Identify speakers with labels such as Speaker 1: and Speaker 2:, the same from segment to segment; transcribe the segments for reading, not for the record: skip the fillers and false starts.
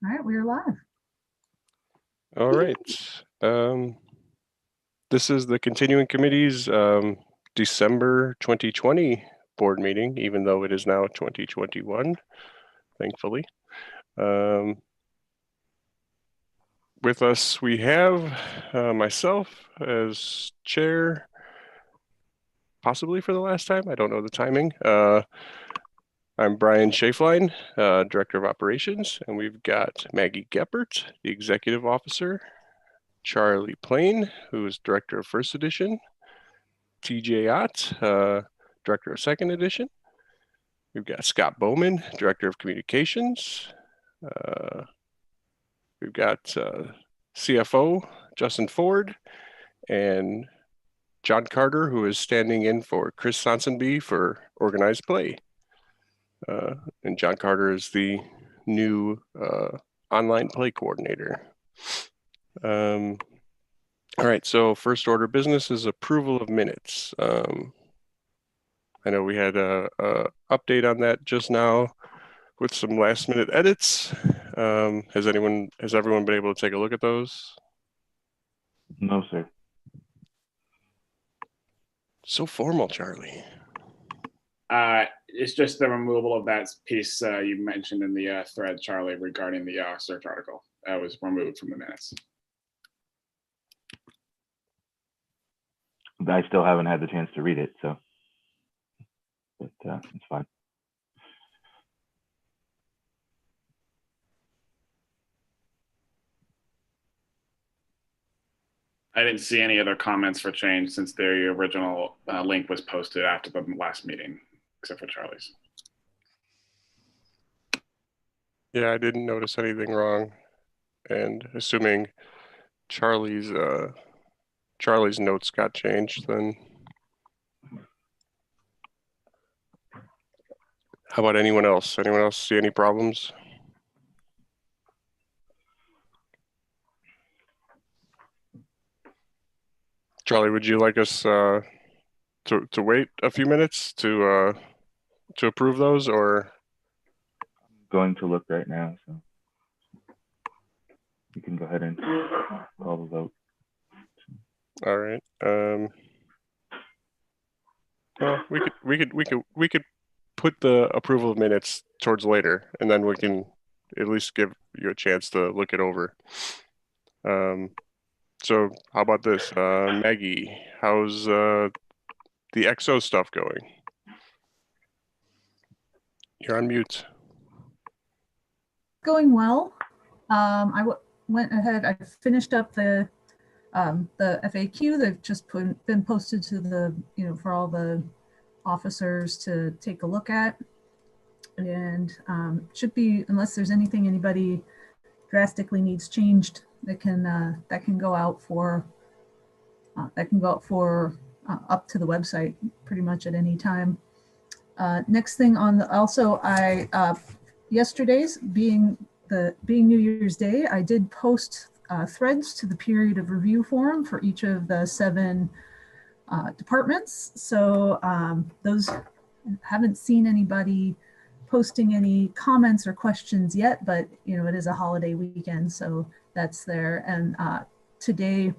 Speaker 1: All right, we are live.
Speaker 2: All right. This is the continuing committee's December 2020 board meeting, even though it is now 2021, thankfully. With us, we have myself as chair, possibly for the last time. I don't know the timing. I'm Brian Schaeflein, Director of Operations, and we've got Maggie Geppert, the Executive Officer, Charlie Plain, who is Director of First Edition, TJ Ott, Director of Second Edition. We've got Scott Bowman, Director of Communications. We've got CFO Justin Ford and John Carter, who is standing in for Chris Sonsonby for Organized Play. And John Carter is the new online play coordinator. All right, so first order of business is approval of minutes. I know we had a update on that just now with some last minute edits. Has everyone been able to take a look at those?
Speaker 3: No, sir.
Speaker 2: So formal, Charlie.
Speaker 4: It's just the removal of that piece you mentioned in the thread, Charlie, regarding the search article. That was removed from the minutes.
Speaker 3: I still haven't had the chance to read it, so but it's fine.
Speaker 4: I didn't see any other comments for change since the original link was posted after the last meeting, except for Charlie's.
Speaker 2: Yeah, I didn't notice anything wrong, and assuming Charlie's notes got changed, then how about anyone else? Anyone else see any problems? Charlie, would you like us to wait a few minutes to approve those, or?
Speaker 3: I'm going to look right now, so you can go ahead and call the vote.
Speaker 2: All right. Well, we could put the approval of minutes towards later, and then we can at least give you a chance to look it over. So how about this, Maggie? How's the XO stuff going? You're on mute.
Speaker 1: Going well. I went ahead. I finished up the FAQ that just been posted to the for all the officers to take a look at, and should be, unless there's anything anybody drastically needs changed, that can go out for up to the website pretty much at any time. Next thing on the yesterday's being New Year's Day, I did post threads to the period of review forum for each of the 7 departments. So those, haven't seen anybody posting any comments or questions yet, but it is a holiday weekend, so that's there. And today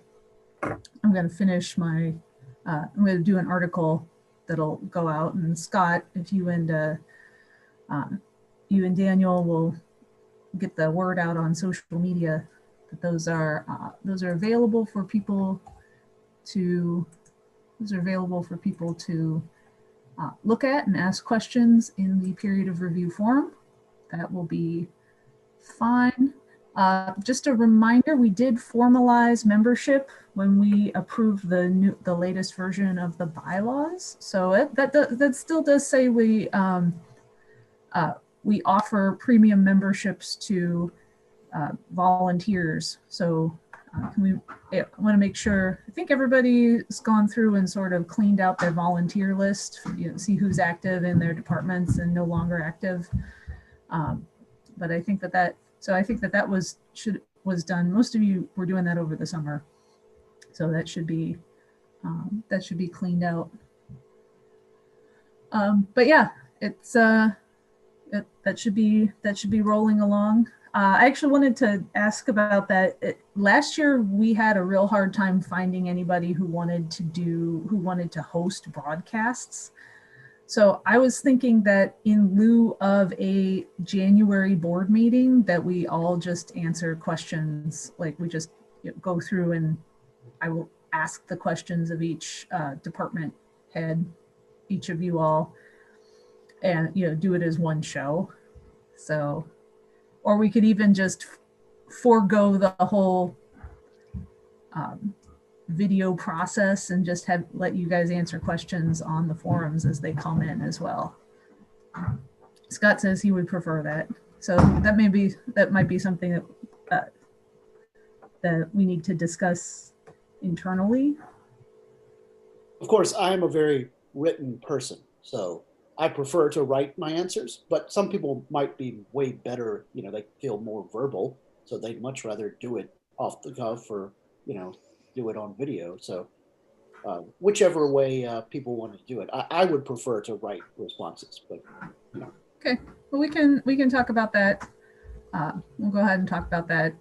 Speaker 1: I'm going to finish I'm going to do an article that'll go out, and Scott, if you and Daniel will get the word out on social media that those are available for people to look at and ask questions in the period of review forum. That will be fine. Just a reminder, we did formalize membership when we approved the latest version of the bylaws. So that still does say we offer premium memberships to volunteers. So I want to make sure, I think everybody's gone through and sort of cleaned out their volunteer list, see who's active in their departments and no longer active. But I think that was done. Most of you were doing that over the summer, so that should be cleaned out. But yeah, it's that should be rolling along. I actually wanted to ask about that. Last year, we had a real hard time finding anybody who wanted to host broadcasts. So I was thinking that in lieu of a January board meeting, that we all just answer questions, like we just go through and I will ask the questions of each department head, each of you all, and do it as one show. So, or we could even just forego the whole video process and just let you guys answer questions on the forums as they come in as well. Scott says he would prefer that. So that might be something that we need to discuss internally.
Speaker 5: Of course, I am a very written person, so I prefer to write my answers, but some people might be way better, they feel more verbal, so they'd much rather do it off the cuff or, do it on video. So whichever way people want to do it, I would prefer to write responses, but
Speaker 1: Okay, well, we can talk about that. We'll go ahead and talk about that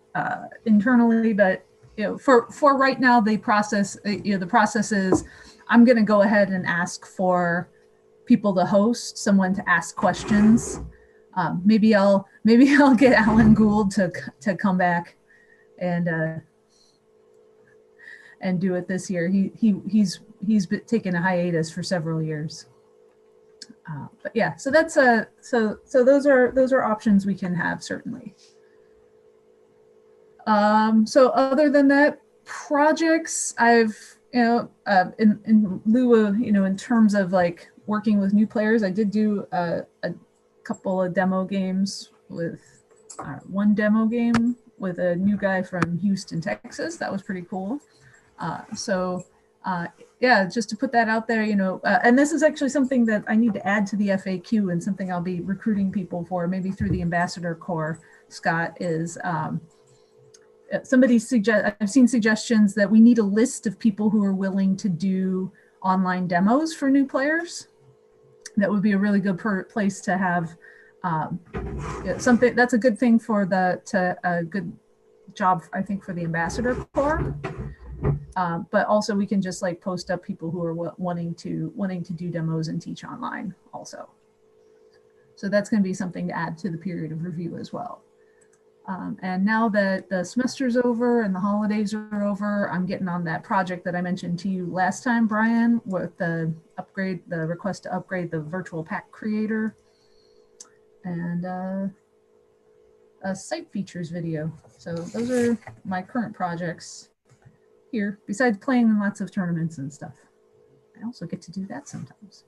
Speaker 1: internally, but for right now, the process is I'm going to go ahead and ask for people to host, someone to ask questions. Maybe I'll get Alan Gould to come back and do it this year. He's been taking a hiatus for several years. But yeah, so that's so those are options we can have, certainly. So other than that, projects I've in lieu of in terms of like working with new players, I did do a couple of demo games with one demo game with a new guy from Houston, Texas. That was pretty cool. Yeah, just to put that out there, and this is actually something that I need to add to the FAQ and something I'll be recruiting people for, maybe through the Ambassador Corps, Scott, is I've seen suggestions that we need a list of people who are willing to do online demos for new players. That would be a really good place to have something. That's a good thing for a good job, I think, for the Ambassador Corps. But also we can just like post up people who are wanting to do demos and teach online also. So that's going to be something to add to the period of review as well. And now that the semester's over and the holidays are over, I'm getting on that project that I mentioned to you last time, Brian, with the request to upgrade the virtual pack creator and a site features video. So those are my current projects here, besides playing in lots of tournaments and stuff. I also get to do that sometimes.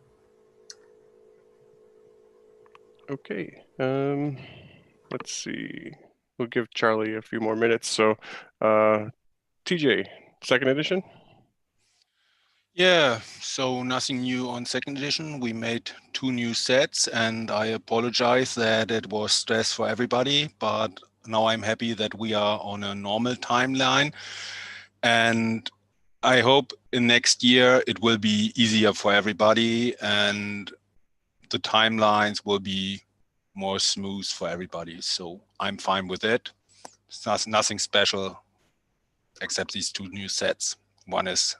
Speaker 2: Okay, let's see. We'll give Charlie a few more minutes. So, TJ, second edition?
Speaker 6: Yeah, so nothing new on second edition. We made 2 new sets, and I apologize that it was stress for everybody, but now I'm happy that we are on a normal timeline. And I hope in next year it will be easier for everybody and the timelines will be more smooth for everybody. So I'm fine with it. It's nothing special except these 2 new sets. One is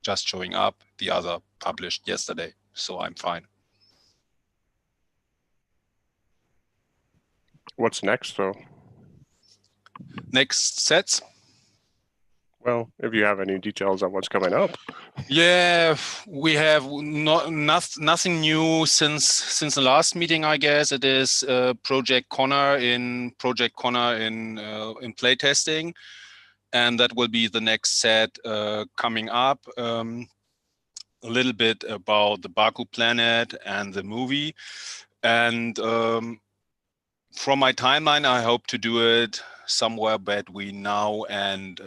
Speaker 6: just showing up, the other published yesterday. So I'm fine.
Speaker 2: What's next, though?
Speaker 6: Next sets?
Speaker 2: Well, if you have any details on what's coming up.
Speaker 6: Yeah, we have nothing new since the last meeting, I guess. It is Project Connor in playtesting, and that will be the next set coming up. A little bit about the Baku planet and the movie, and from my timeline, I hope to do it somewhere between now and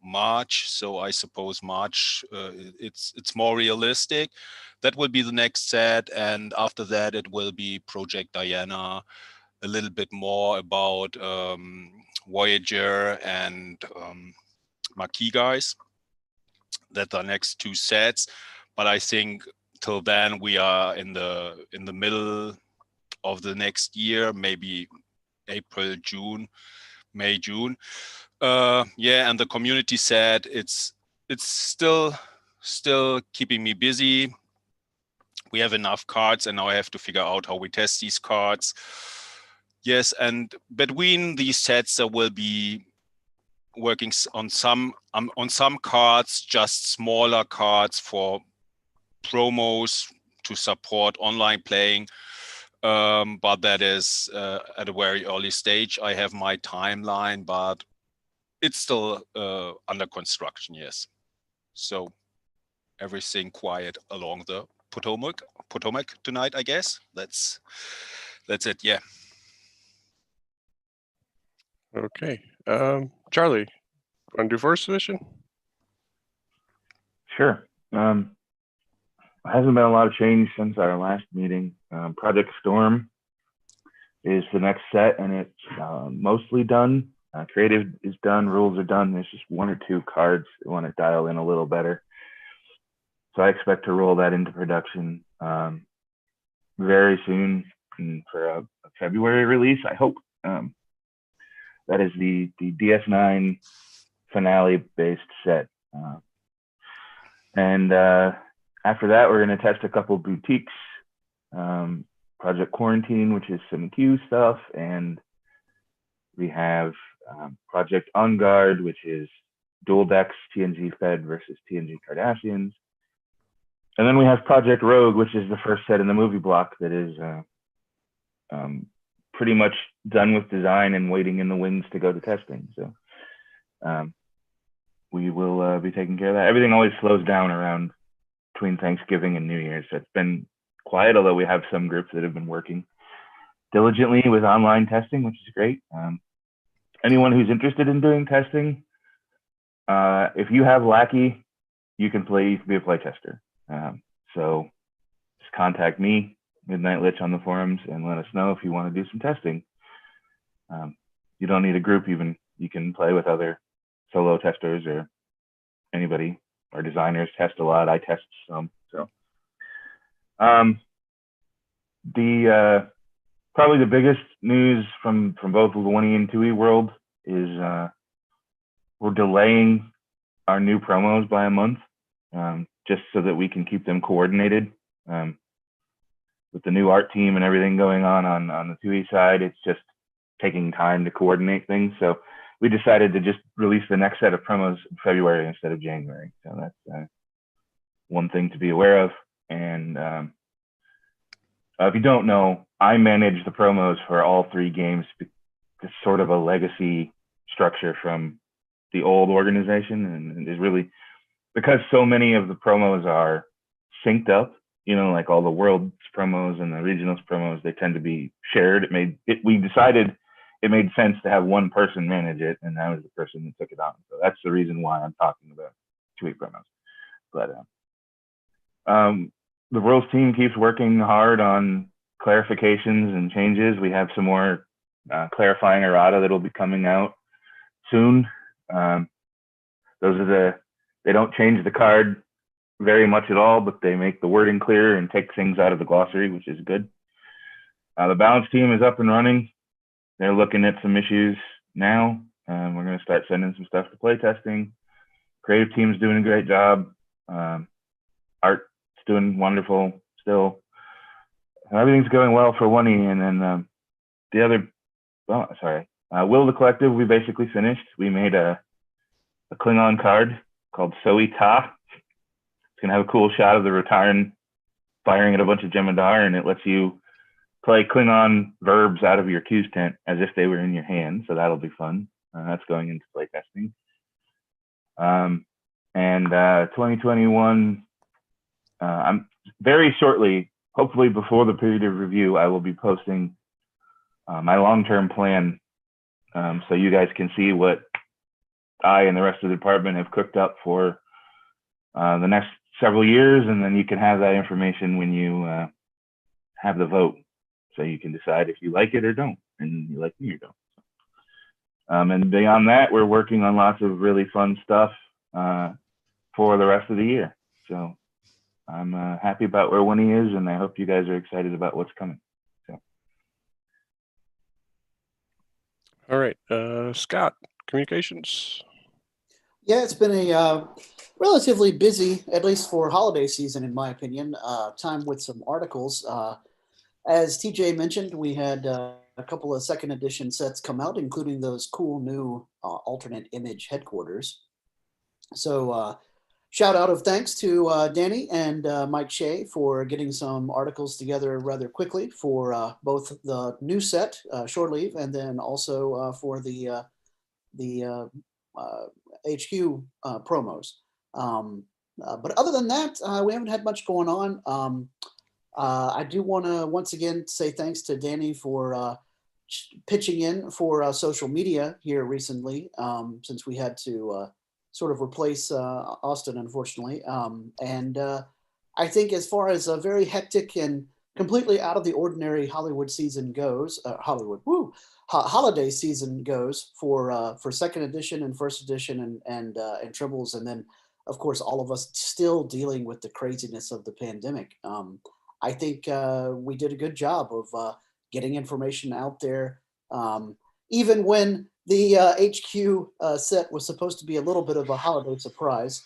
Speaker 6: March. So I suppose March, it's more realistic. That will be the next set. And after that, it will be Project Diana, a little bit more about Voyager and Maquis guys. That are next 2 sets. But I think till then we are in the middle of the next year, maybe April, June, May, June. Yeah, and the community said it's still keeping me busy. We have enough cards, and now I have to figure out how we test these cards. Yes, and between these sets, there will be working on some cards, just smaller cards for promos to support online playing. But that is at a very early stage. I have my timeline, but it's still under construction, yes. So everything quiet along the Potomac tonight, I guess. That's it, yeah.
Speaker 2: Okay. Charlie, want to do first edition?
Speaker 3: Sure. Hasn't been a lot of change since our last meeting. Project Storm is the next set, and it's mostly done. Creative is done, rules are done. There's just one or two cards that want to dial in a little better. So I expect to roll that into production very soon for a February release, I hope. That is the DS9 finale-based set. And after that, we're going to test a couple boutiques. Project Quarantine, which is some Q stuff, and we have Project On Guard, which is dual decks, TNG Fed versus TNG Cardassians. And then we have Project Rogue, which is the first set in the movie block that is pretty much done with design and waiting in the wings to go to testing. So we will be taking care of that. Everything always slows down around between Thanksgiving and New Year's. So it's been quiet, although we have some groups that have been working diligently with online testing, which is great. Anyone who's interested in doing testing, if you have Lackey, you can be a play tester. So just contact me, Midnight Lich, on the forums, and let us know if you want to do some testing. You don't need a group even. You can play with other solo testers or anybody. Our designers test a lot. I test some. So probably the biggest news from both the 1E and 2E world is we're delaying our new promos by a month, just so that we can keep them coordinated. With the new art team and everything going on the 2E side, it's just taking time to coordinate things. So we decided to just release the next set of promos in February instead of January. So that's one thing to be aware of. And if you don't know, I manage the promos for all three games. It's sort of a legacy structure from the old organization, and is really, because so many of the promos are synced up, you know, like all the world's promos and the regionals promos, they tend to be shared. We decided it made sense to have one person manage it, and that was the person that took it on. So that's the reason why I'm talking about 2E promos. But the rules team keeps working hard on clarifications and changes. We have some more clarifying errata that'll be coming out soon. They don't change the card very much at all, but they make the wording clear and take things out of the glossary, which is good. The balance team is up and running. They're looking at some issues now. We're going to start sending some stuff to play testing. Creative team's doing a great job. Art's doing wonderful still. Everything's going well for 1E. And then Will the Collective, we basically finished. We made a Klingon card called Soi Ta. It's going to have a cool shot of the Retarn firing at a bunch of Jem'Hadar, and it lets you play Klingon verbs out of your Q's tent as if they were in your hand. So that'll be fun. That's going into play testing. And 2021, I'm very shortly, hopefully before the period of review, I will be posting my long-term plan, so you guys can see what I and the rest of the department have cooked up for the next several years, and then you can have that information when you have the vote, so you can decide if you like it or don't, and you like me or don't. And beyond that, we're working on lots of really fun stuff for the rest of the year. So I'm happy about where 1E is, and I hope you guys are excited about what's coming. So
Speaker 2: All right, Scott, communications.
Speaker 5: Yeah, it's been a relatively busy, at least for holiday season, in my opinion, time with some articles. As TJ mentioned, we had a couple of second edition sets come out, including those cool new alternate image headquarters. So shout out of thanks to Danny and Mike Shea for getting some articles together rather quickly for both the new set, Shore Leave, and then also for the HQ promos. But other than that, we haven't had much going on. I do want to once again say thanks to Danny for pitching in for social media here recently, since we had to sort of replace Austin, unfortunately. And I think as far as a very hectic and completely out of the ordinary Hollywood season goes, holiday season goes for second edition and first edition and Tribbles, and then of course all of us still dealing with the craziness of the pandemic. I think we did a good job of getting information out there, even when the HQ set was supposed to be a little bit of a holiday surprise.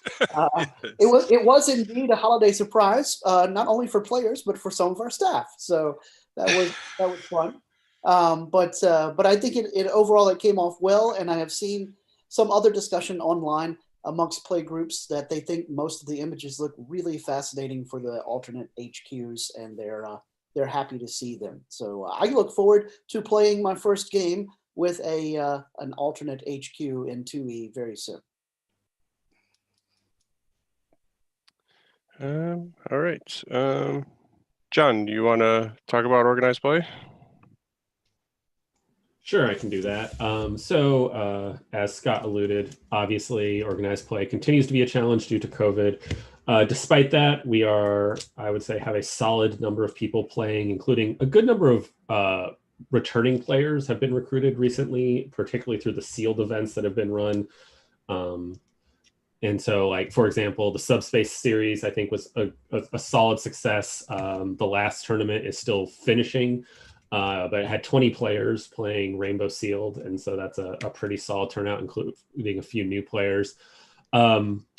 Speaker 5: It was indeed a holiday surprise, not only for players but for some of our staff. So that was fun. But I think it overall it came off well, and I have seen some other discussion online amongst play groups that they think most of the images look really fascinating for the alternate HQs, and they're happy to see them. So I look forward to playing my first game with an alternate HQ in 2E very soon.
Speaker 2: All right, John, you want to talk about organized play?
Speaker 7: Sure, I can do that. As Scott alluded, obviously organized play continues to be a challenge due to COVID. Despite that, we are, I would say, have a solid number of people playing, including a good number of returning players have been recruited recently, particularly through the sealed events that have been run. And so, like, for example, the Subspace series, I think, was a solid success. The last tournament is still finishing. But it had 20 players playing Rainbow Sealed, and so that's a pretty solid turnout, including a few new players.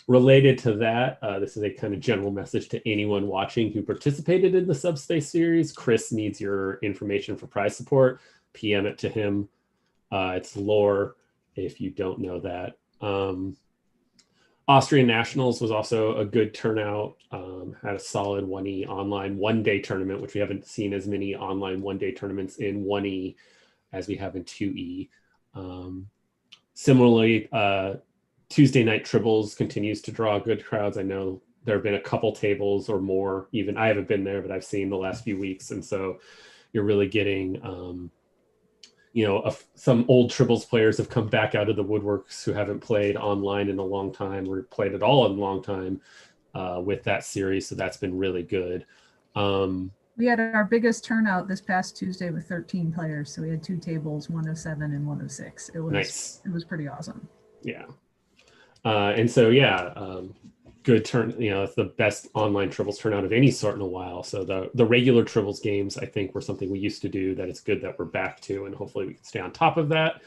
Speaker 7: Related to that, this is a kind of general message to anyone watching who participated in the Subspace series. Chris needs your information for prize support. PM it to him. It's lore if you don't know that. Austrian Nationals was also a good turnout, had a solid 1E online one-day tournament, which we haven't seen as many online one-day tournaments in 1E as we have in 2E. Similarly, Tuesday night Tribbles continues to draw good crowds. I know there have been a couple tables or more, even I haven't been there, but I've seen the last few weeks. And so you're really getting some old Tribbles players have come back out of the woodworks who haven't played online in a long time or played at all in a long time with that series. So that's been really good.
Speaker 1: We had our biggest turnout this past Tuesday with 13 players. So we had 2 tables, 107 and 106. It was nice. It was pretty awesome.
Speaker 7: Yeah. Good turn, it's the best online Tribbles turnout of any sort in a while. So the regular Tribbles games, I think, were something we used to do that it's good that we're back to, and hopefully we can stay on top of that.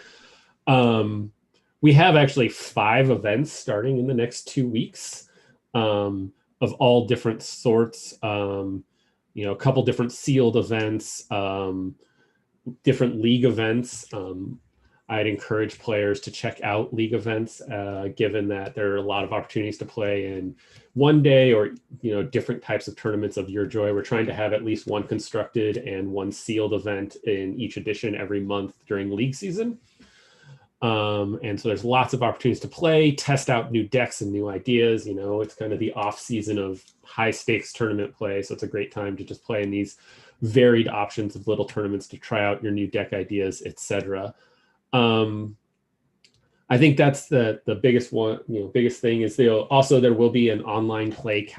Speaker 7: We have actually 5 events starting in the next 2 weeks of all different sorts. A couple different sealed events, different league events. I'd encourage players to check out league events, given that there are a lot of opportunities to play in one day or, different types of tournaments of your joy. We're trying to have at least one constructed and one sealed event in each edition every month during league season. And so there's lots of opportunities to play, test out new decks and new ideas. It's kind of the off season of high stakes tournament play. So it's a great time to just play in these varied options of little tournaments to try out your new deck ideas, etc. I think that's the biggest one, biggest thing is there will be an online play.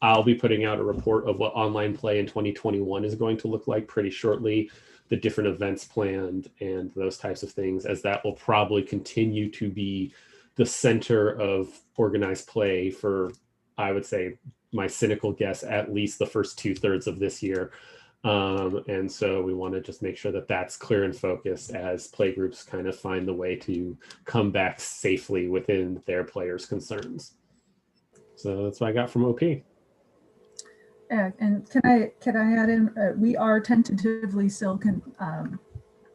Speaker 7: I'll be putting out a report of what online play in 2021 is going to look like pretty shortly, the different events planned and those types of things, as that will probably continue to be the center of organized play for, I would say, my cynical guess, at least the first 2/3 of this year. And so we want to just make sure that that's clear and focused as playgroups kind of find the way to come back safely within their players' concerns. So that's what I got from OP.
Speaker 1: Yeah, and can I add in? We are tentatively still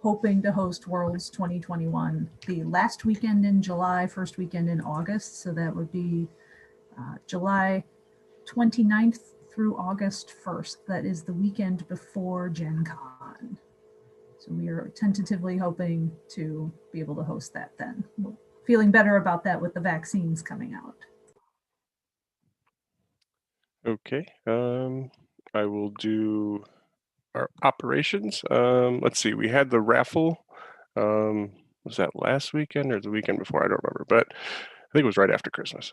Speaker 1: hoping to host Worlds 2021 the last weekend in July, first weekend in August. So that would be July 29th through August 1st. That is the weekend before Gen Con. So we are tentatively hoping to be able to host that then. We're feeling better about that with the vaccines coming out.
Speaker 2: Okay. I will do our operations. Let's see. We had the raffle. Was that last weekend or the weekend before? I don't remember, but I think it was right after Christmas.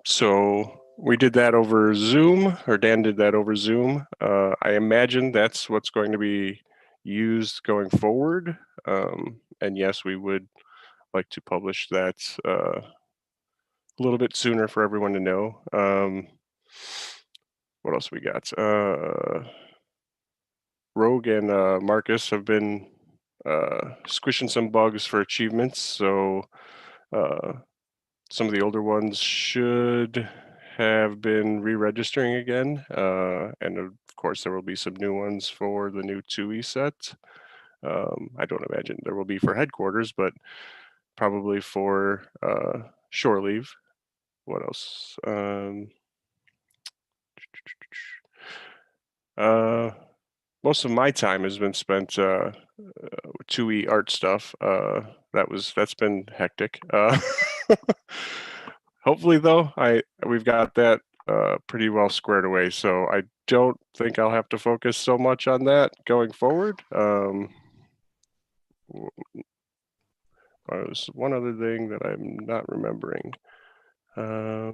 Speaker 2: So we did that over Zoom, or Dan did that over Zoom. I imagine that's what's going to be used going forward. And yes, we would like to publish that a little bit sooner for everyone to know. What else we got? Rogue and Marcus have been squishing some bugs for achievements, so some of the older ones should have been re-registering again, and of course there will be some new ones for the new 2E set. I don't imagine there will be for headquarters, but probably for shore leave. What else? Most of my time has been spent 2E art stuff. That's been hectic. Hopefully, though, we've got that pretty well squared away. So I don't think I'll have to focus so much on that going forward. There's one other thing that I'm not remembering. Oh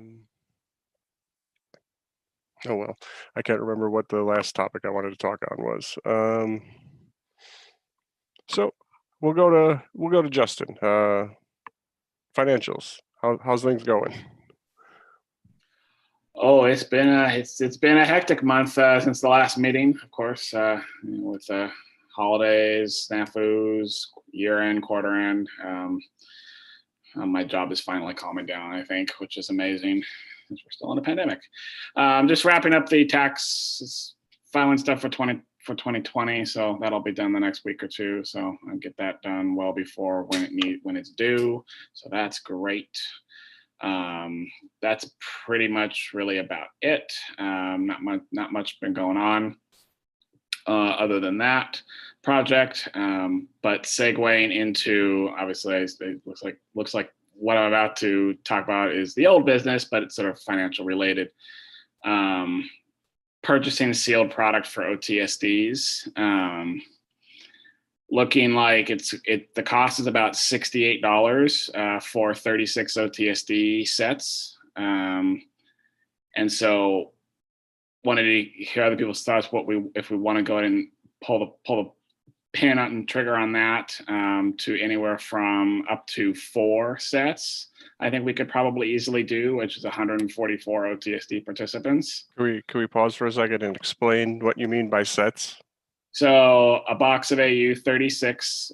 Speaker 2: well, I can't remember what the last topic I wanted to talk on was. So we'll go to Justin. Financials. How's things going?
Speaker 4: Oh, it's been a hectic month since the last meeting. Of course, with holidays, snafus, year end, quarter end. My job is finally calming down, I think, which is amazing since we're still in a pandemic. Just wrapping up the tax filing stuff for 2020, so that'll be done the next week or two. So I'll get that done well before when it's due. So that's great. That's pretty much really about it. Not much been going on other than that project. But segueing into, obviously, it looks like what I'm about to talk about is the old business, but it's sort of financial related. Purchasing sealed product for OTSDs. Looking like the cost is about $68 for 36 OTSD sets. And so wanted to hear other people's thoughts, if we want to go ahead and pull the pin out and trigger on that to anywhere from up to 4 sets. I think we could probably easily do, which is 144 OTSD participants.
Speaker 2: Can we pause for a second and explain what you mean by sets?
Speaker 4: So a box of AU 36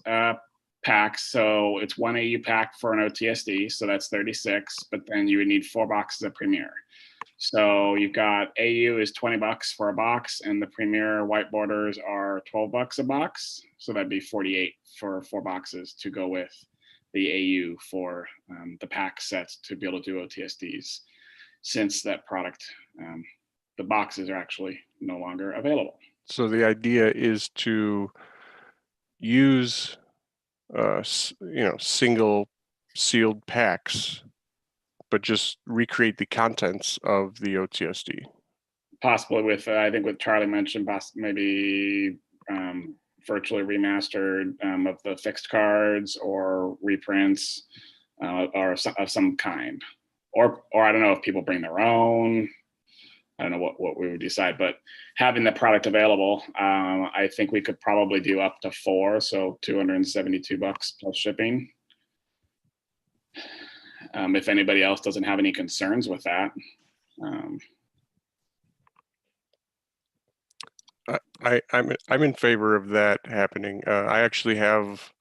Speaker 4: packs. So it's 1 AU pack for an OTSD. So that's 36, but then you would need 4 boxes of Premier. So you've got AU is $20 for a box, and the Premier white borders are $12 a box. So that'd be 48 for 4 boxes to go with the AU for the pack sets to be able to do OTSDs. Since that product, the boxes are actually no longer available.
Speaker 2: So the idea is to use, single sealed packs, but just recreate the contents of the OTSD.
Speaker 4: Possibly with, I think what Charlie mentioned, maybe virtually remastered of the fixed cards or reprints or of some kind. Or I don't know if people bring their own. I don't know what we would decide, but having the product available, I think we could probably do up to 4, so $272 plus shipping. If anybody else doesn't have any concerns with that.
Speaker 2: I'm in favor of that happening. I actually have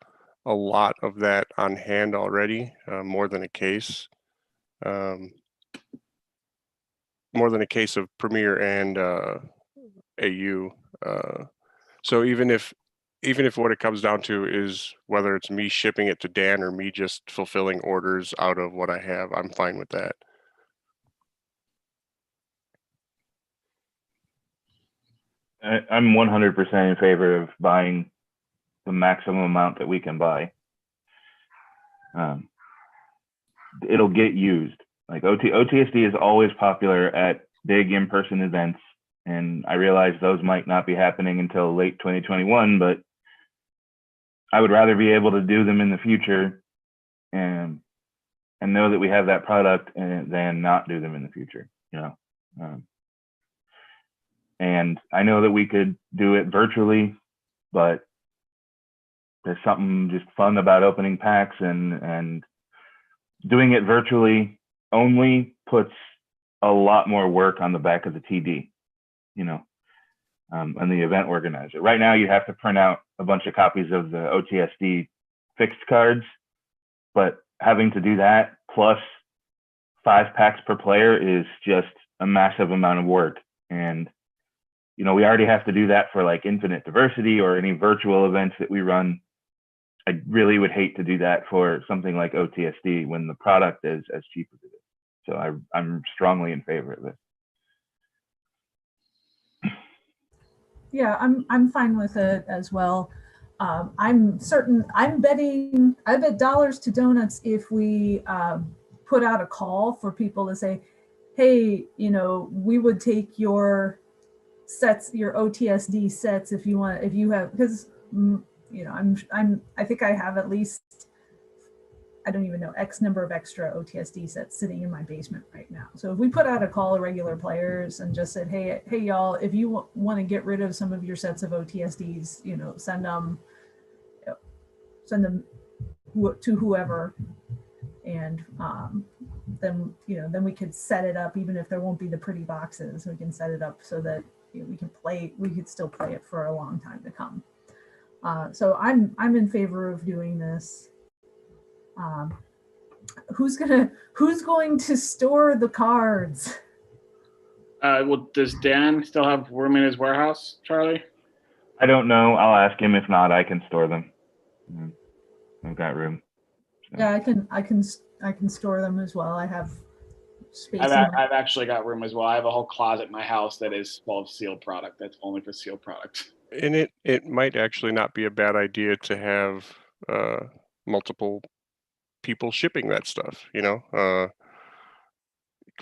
Speaker 2: a lot of that on hand already, more than a case. More than a case of Premier and AU. So even if what it comes down to is whether it's me shipping it to Dan or me just fulfilling orders out of what I have, I'm fine with that.
Speaker 3: I'm 100% in favor of buying the maximum amount that we can buy. It'll get used. Like OTSD is always popular at big in-person events, and I realize those might not be happening until late 2021, but I would rather be able to do them in the future and know that we have that product than not do them in the future, you know. And I know that we could do it virtually, but there's something just fun about opening packs, and doing it virtually only puts a lot more work on the back of the TD, you know, and the event organizer. Right now, you have to print out a bunch of copies of the OTSD fixed cards, but having to do that plus 5 packs per player is just a massive amount of work. And, you know, we already have to do that for like Infinite Diversity or any virtual events that we run. I really would hate to do that for something like OTSD when the product is as cheap as it is. So I'm strongly in favor of this.
Speaker 1: Yeah, I'm fine with it as well. I bet dollars to donuts if we put out a call for people to say, hey, you know, we would take your sets, your OTSD sets if you have, because you know, I think I have at least, I don't even know, X number of extra OTSD sets sitting in my basement right now. So if we put out a call to regular players and just said, hey y'all, if you want to get rid of some of your sets of OTSDs, you know, send them to whoever, and then, you know, then we could set it up, even if there won't be the pretty boxes, we can set it up so that, you know, we could still play it for a long time to come. So I'm in favor of doing this. Who's going to store the cards?
Speaker 4: Well, does Dan still have room in his warehouse, Charlie?
Speaker 3: I don't know. I'll ask him. If not, I can store them. I've got room. So.
Speaker 1: Yeah, I can store them as well. I have space.
Speaker 4: I've actually got room as well. I have a whole closet in my house that is full of sealed product. That's only for sealed product.
Speaker 2: And it might actually not be a bad idea to have multiple people shipping that stuff, you know,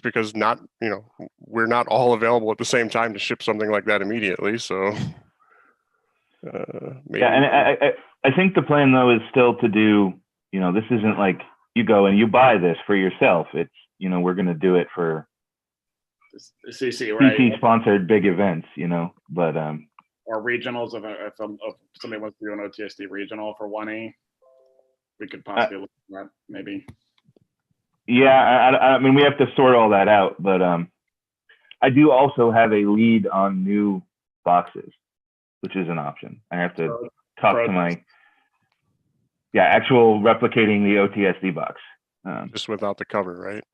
Speaker 2: because we're not all available at the same time to ship something like that immediately. So maybe.
Speaker 3: Yeah, and I think the plan though is still to do, you know, this isn't like you go and you buy this for yourself. It's, you know, we're going to do it for
Speaker 4: CC, right?
Speaker 3: CC sponsored big events, you know, but
Speaker 4: or regionals if somebody wants to do an OTSD regional for 1E, we could possibly look at that maybe.
Speaker 3: Yeah, I mean, we have to sort all that out, but I do also have a lead on new boxes, which is an option. I have to talk to my, actual replicating the OTSD box.
Speaker 2: Just without the cover, right?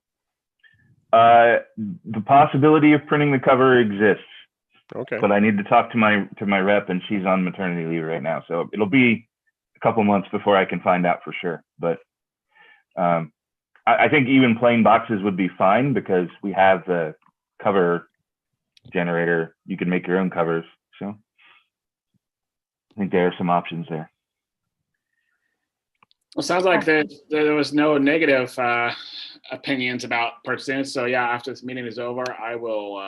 Speaker 3: The possibility of printing the cover exists.
Speaker 2: Okay.
Speaker 3: But I need to talk to my rep, and she's on maternity leave right now, so it'll be a couple months before I can find out for sure. But I think even plain boxes would be fine because we have the cover generator. You can make your own covers, so I think there are some options there.
Speaker 4: Well, sounds like there was no negative opinions about purchasing it. So yeah, after this meeting is over, I will.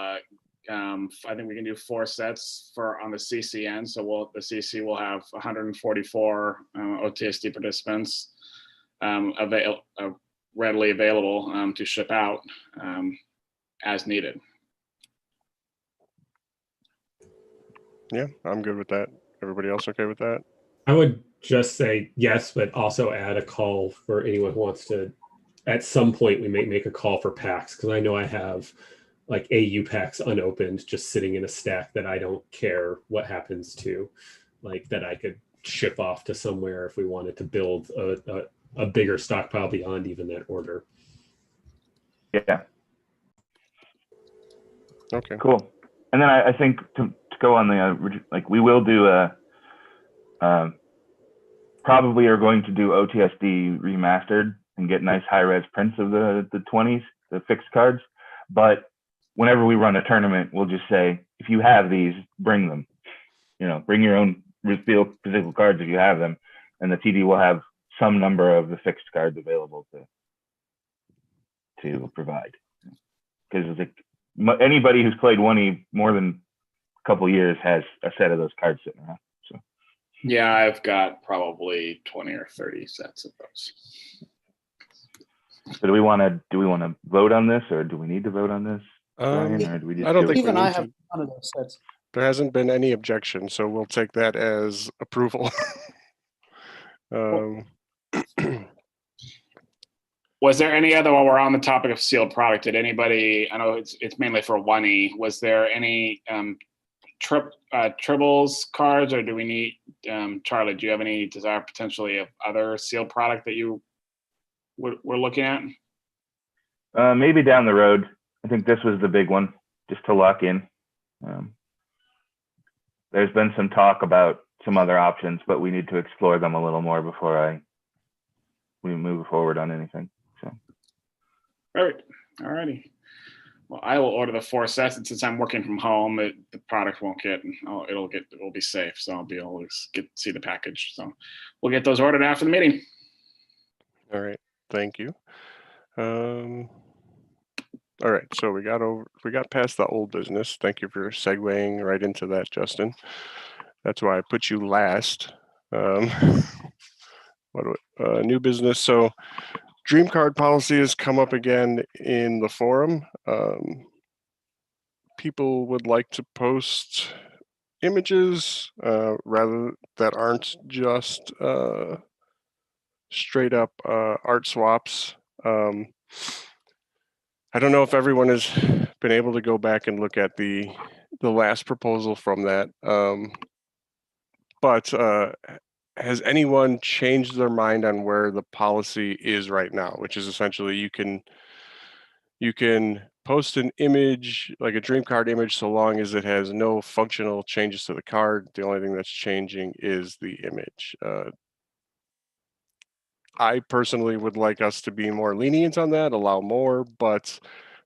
Speaker 4: I think we can do 4 sets on the CC end. So the CC will have 144 OTSD participants readily available to ship out as needed.
Speaker 2: Yeah, I'm good with that. Everybody else okay with that?
Speaker 7: I would just say yes, but also add a call for anyone who wants to. At some point, we may make a call for packs because I know I have like AU packs unopened, just sitting in a stack that I don't care what happens to, like that I could ship off to somewhere if we wanted to build a bigger stockpile beyond even that order.
Speaker 3: Yeah.
Speaker 2: Okay.
Speaker 3: Cool. And then I think to go on the like we will do probably are going to do OTSD remastered and get nice high res prints of the 20s, the fixed cards. But whenever we run a tournament, we'll just say, if you have these, bring them. You know, bring your own physical cards if you have them, and the TD will have some number of the fixed cards available to provide. Because anybody who's played 1E more than a couple years has a set of those cards sitting around. So
Speaker 4: Yeah, I've got probably 20 or 30 sets of those.
Speaker 3: do we want to vote on this, or do we need to vote on this, Brian, or do we just
Speaker 2: I don't
Speaker 3: do
Speaker 2: think
Speaker 3: it?
Speaker 2: we
Speaker 5: Even I
Speaker 2: need
Speaker 5: have
Speaker 2: to.
Speaker 5: one of those sets.
Speaker 2: There hasn't been any objection, so we'll take that as approval.
Speaker 4: Was there any other, while we're on the topic of sealed product, did anybody, I know it's mainly for 1E, was there any Tribbles cards, or do we need, Charlie, do you have any desire potentially of other sealed product that you were looking at?
Speaker 3: Maybe down the road. I think this was the big one, just to lock in. There's been some talk about some other options, but we need to explore them a little more before we move forward on anything. So,
Speaker 4: Perfect. All righty. Well, I will order the 4 sets, and since I'm working from home, the product won't get. It will be safe, so I'll be able to see the package. So we'll get those ordered after the meeting.
Speaker 2: All right. Thank you. All right, so we got past the old business. Thank you for segueing right into that, Justin. That's why I put you last. New business. So dream card policy has come up again in the forum. People would like to post images rather that aren't just straight up art swaps. I don't know if everyone has been able to go back and look at the last proposal from that, but has anyone changed their mind on where the policy is right now? Which is essentially you can post an image, like a dream card image, so long as it has no functional changes to the card. The only thing that's changing is the image. I personally would like us to be more lenient on that, allow more, but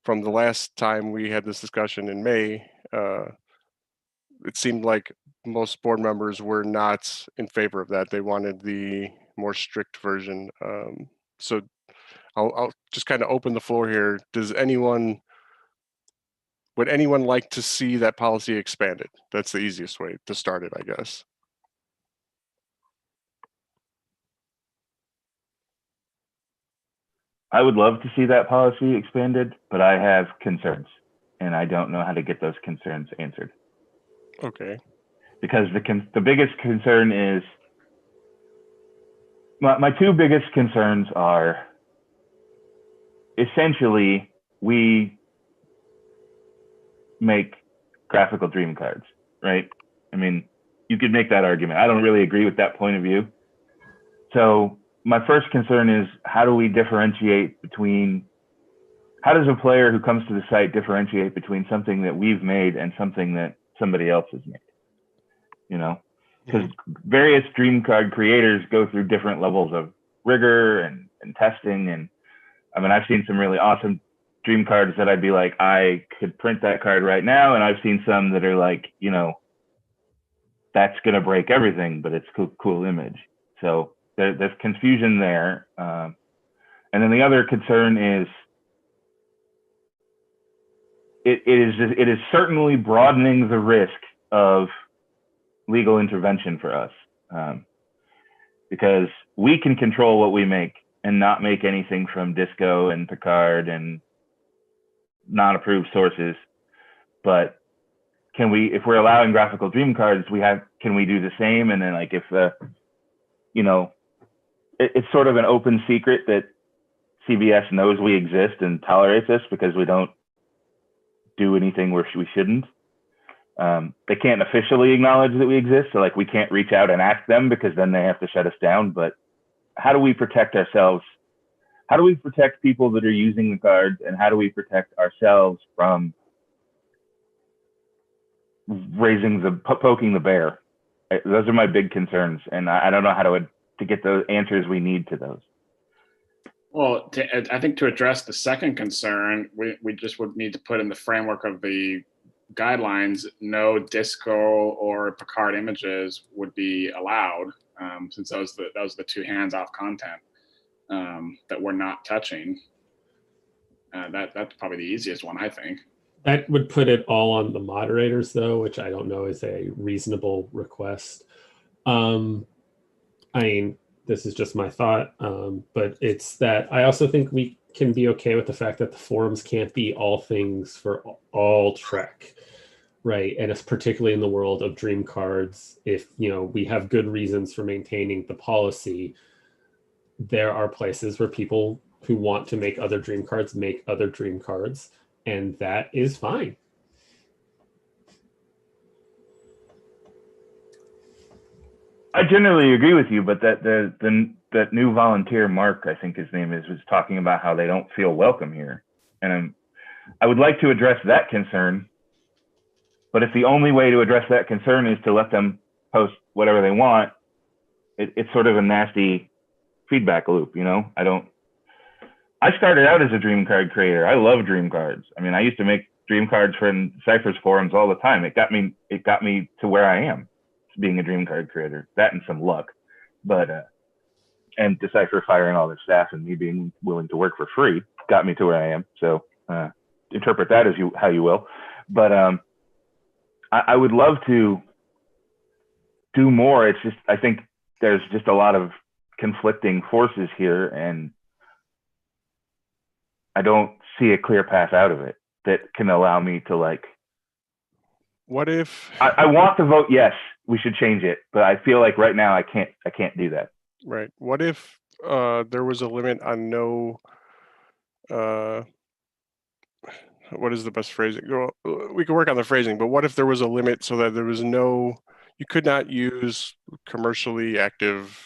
Speaker 2: from the last time we had this discussion in May, it seemed like most board members were not in favor of that. They wanted the more strict version. So I'll just kind of open the floor here. Would anyone like to see that policy expanded? That's the easiest way to start it, I guess.
Speaker 3: I would love to see that policy expanded, but I have concerns, and I don't know how to get those concerns answered.
Speaker 2: Okay.
Speaker 3: Because the biggest concern is, my 2 biggest concerns are, essentially, we make graphical dream cards, right? I mean, you could make that argument. I don't really agree with that point of view. So my first concern is, how do we differentiate between, how does a player who comes to the site differentiate between something that we've made and something that somebody else has made? You know, because various dream card creators go through different levels of rigor and testing. And I mean, I've seen some really awesome dream cards that I'd be like, I could print that card right now. And I've seen some that are like, you know, that's going to break everything, but it's cool image. So there's confusion there. And then the other concern is, it is certainly broadening the risk of legal intervention for us, because we can control what we make and not make anything from Disco and Picard and non-approved sources. But can we, if we're allowing graphical dream cards, can we do the same? And then, like, if you know, it's sort of an open secret that CBS knows we exist and tolerates us because we don't do anything where we shouldn't. They can't officially acknowledge that we exist, so like we can't reach out and ask them because then they have to shut us down. But how do we protect ourselves? How do we protect people that are using the cards, and how do we protect ourselves from poking the bear? Those are my big concerns, and I don't know how to get those answers we need to those.
Speaker 4: Well, I think to address the second concern, we just would need to put in the framework of the guidelines, no disco or Picard images would be allowed, since those are the two hands-off content that we're not touching. That's probably the easiest one, I think.
Speaker 7: That would put it all on the moderators, though, which I don't know is a reasonable request. I mean, this is just my thought, but it's that I also think we can be okay with the fact that the forums can't be all things for all Trek, right? And it's particularly in the world of dream cards. If we have good reasons for maintaining the policy, there are places where people who want to make other dream cards make other dream cards, and that is fine.
Speaker 3: I generally agree with you, but that new volunteer, Mark, I think his name is, was talking about how they don't feel welcome here. And I would like to address that concern, but if the only way to address that concern is to let them post whatever they want, it's sort of a nasty feedback loop, I started out as a dream card creator. I love dream cards. I mean, I used to make dream cards for Cypher's forums all the time. It got me to where I am, being a dream card creator. That and some luck, but and Decipher firing all their staff and me being willing to work for free got me to where I am. So interpret that as how you will. But I would love to do more. It's just I think there's just a lot of conflicting forces here, and I don't see a clear path out of it that can allow me to
Speaker 2: What if
Speaker 3: I want to vote yes, we should change it, but I feel like right now I can't do that.
Speaker 2: Right. What if there was a limit on no what is the best phrasing? Well, we could work on the phrasing, but what if there was a limit so that there was no, you could not use commercially active,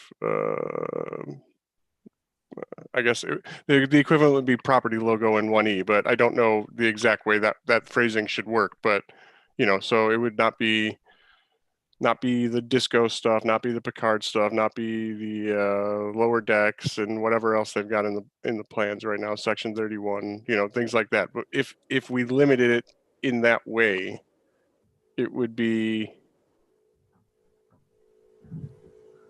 Speaker 2: I guess the equivalent would be property logo in 1E, but I don't know the exact way that phrasing should work. But so it would not be the disco stuff, not be the Picard stuff, not be the lower decks and whatever else they've got in the plans right now, Section 31, things like that. But if we limited it in that way, it would be,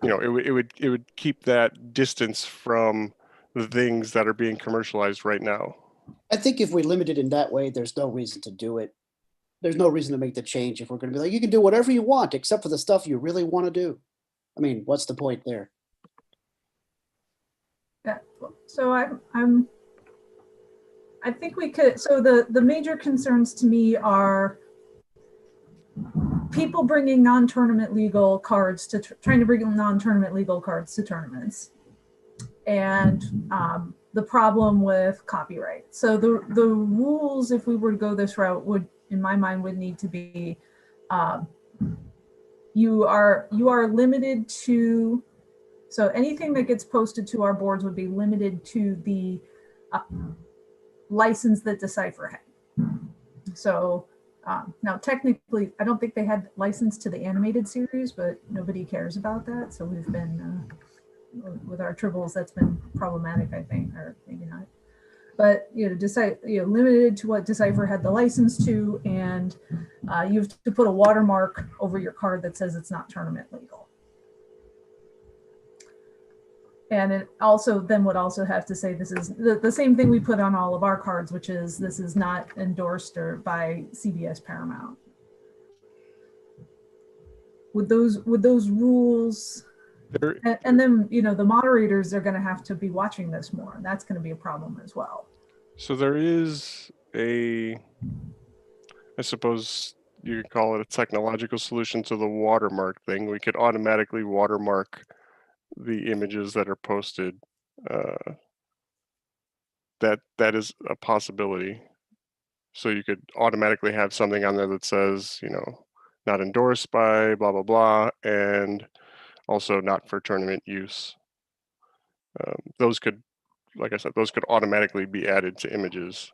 Speaker 2: it would keep that distance from the things that are being commercialized right now.
Speaker 5: I think if we limit it in that way, there's no reason to do it. There's no reason to make the change if we're going to be like, you can do whatever you want except for the stuff you really want to do. I mean, what's the point there?
Speaker 1: Yeah. So I think we could. So the major concerns to me are people bringing non-tournament legal cards to trying to bring non-tournament legal cards to tournaments, and the problem with copyright. So the rules, if we were to go this route, would, in my mind, would need to be you are limited to, so anything that gets posted to our boards would be limited to the license that Decipher had. So now technically, I don't think they had license to the animated series, but nobody cares about that. So we've been, with our Tribbles, that's been problematic, I think, or maybe not. But limited to what Decipher had the license to, and you have to put a watermark over your card that says it's not tournament legal. And it also then would also have to say this is the same thing we put on all of our cards, which is this is not endorsed or by CBS Paramount. Would those rules? And then, the moderators are going to have to be watching this more. And that's going to be a problem as well.
Speaker 2: So there is I suppose you could call it a technological solution to the watermark thing. We could automatically watermark the images that are posted. That is a possibility. So you could automatically have something on there that says, not endorsed by blah, blah, blah, and also not for tournament use. Those could, like I said, those could automatically be added to images.